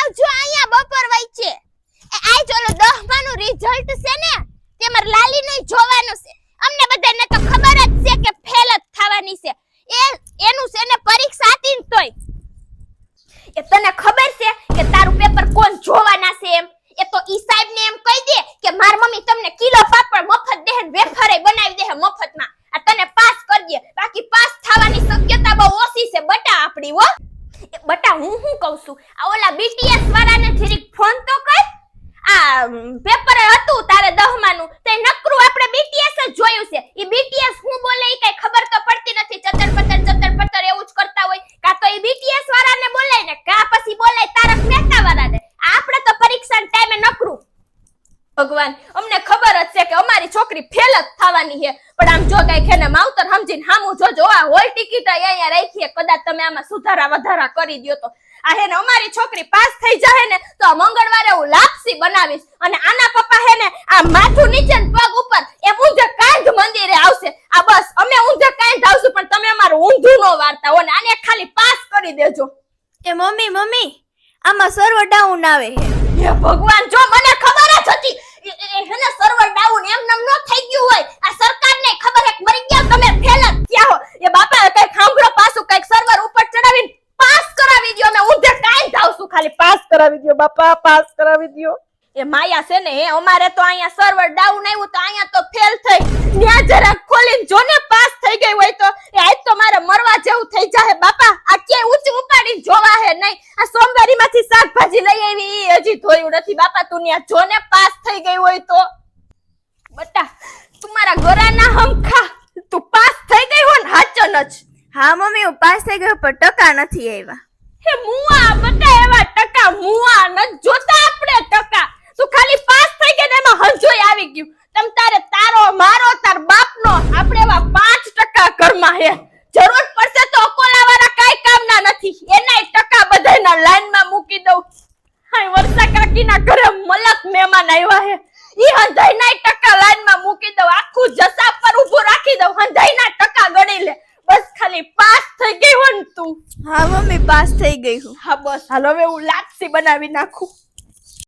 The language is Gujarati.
આવજો અહીંયા બપોર વચ્ચે. આ ચોલો 10 નું રિઝલ્ટ છે ને તે માર લાલી ને જોવાનું છે. અમને બધાને તો ખબર જ છે કે ફેલ જ થવાની છે. એનું છે ને પરીક્ષા હતી ને તોય એ તને ખબર છે કે તારું પેપર કોણ જોવાના છે એમ? એ તો ઈ સાહેબ ને એમ કહી દે કે માર મમ્મી તમને કિલો પાપડ મફત દે ને વેફરે બનાવી દે મફતમાં. આ તને પાસ કરી દે. બાકી પાસ થવાની શક્યતા બહુ ઓછી છે બટા આપડી હો. બટા હું શું કહું છું, આ ઓલા બીટીએસ વાળાને જરીક ફોન તો કર. આ પેપર હતું તારે 10મા નું તે નકરું આપણે બીટીએસ જ જોયું છે. ઈ બીટીએસ હું બોલે ઈ કઈ ખબર તો પડતી નથી. ચતર પતર એવું જ કરતા હોય. કા તો ઈ બીટીએસ વાળાને બોલાય ને કા પછી બોલાય તારક મહેતા વાળાને. આપણે તો પરીક્ષાના ટાઈમે નકરું. ભગવાન અમને ખબર જ છે કે અમારી છોકરી ફેલ જ થવાની છે, પણ આમ જો કઈ ખેને માવતર સમજીને હામું જોજો. આ હોલ ટિકિટ અહીંયા રાખીએ, કદાચ તમે આમાં સુધારા વધારા કરી દયો તો આ હે ને અમારી છોકરી પાસ થઈ જાય ને તો મંગળવારે હું લાપસી બનાવીશ અને આના પપ્પા હે ને આ માથું નીચે ને પગ ઉપર એમ ઊંધે કાંધ મંદિરે આવશે. આ બસ અમે ઊંધે કાંધ આવશું, પણ તમે અમારું ઊંધું નો વાર્તા હો ને આને ખાલી પાસ કરી દેજો. એ મમ્મી આમાં સર્વર ડાઉન આવે છે. હે ભગવાન, જો મને ખબર જ હતી એને સર્વર ડાઉન એમ નમ નો થઈ ગયું હોય. આ સરકારને ખબર એક મરી ગયા તમે ફેલ જ થયા હો. એ બાપા કઈ ખાંભરો પાછું કઈક સર્વર ઉપર ચડાવીને પાસ કરાવી દયો. અમે ઊંધે કાઈ જાવશું, ખાલી પાસ કરાવી દયો બાપા, પાસ કરાવી દયો. એ માયા છે ને હે, અમારે તો અહીંયા સર્વર ડાઉન આવ્યું તો અહીંયા તો ફેલ થઈ. ન્યા જરા ખોલીને જોને પાસ થઈ ગઈ હોય તો એ આજ તો મારે મરવા જેવું થઈ જાહે બાપા. આ કે ઊંચું ઉપાડીને જોવા હે નહીં. આ સોમવારીમાંથી શાકભાજી લઈ આવી ઈ હજી ધોયું નથી બાપા. તું ન્યા જોને પાસ થઈ ગઈ હોય તો બટા તું મારા ગરાના હમખા તું પાસ થઈ ગઈ હો ને હાચન જ. હા મમ્મી હું પાસ થઈ ગયો પણ ટકા નથી આવ્યા. હે મુઆ બટા એવા ટકા મુઆ ન જોતા આપણે ટકા. તું ખાલી પાસ થઈ ગઈ ને એમાં હંજોય આવી ગયું. તમ તારે તારો મારો તાર બાપનો આપણે એવા 5% ઘરમાં હે. જરૂર પડશે તો અકોલાવાળા કાઈ કામના નથી. એનાય ટકા બધાયના લાઈનમાં મૂકી દઉં. હાય વર્ષા કાકીના ઘરે મલક મહેમાન આવ્યા હે. ઈ હંધાઈનાય ટકા લાઈનમાં મૂકી દઉં. આખું જસા પર ઊભું રાખી દઉં. હંધાઈના ટકા ગણી લે. બસ ખાલી પાસ થઈ ગઈ હો ને તું. હા મમ્મી પાસ થઈ ગઈ હું. હા બસ હાલો હવે હું લાપસી બનાવી નાખું.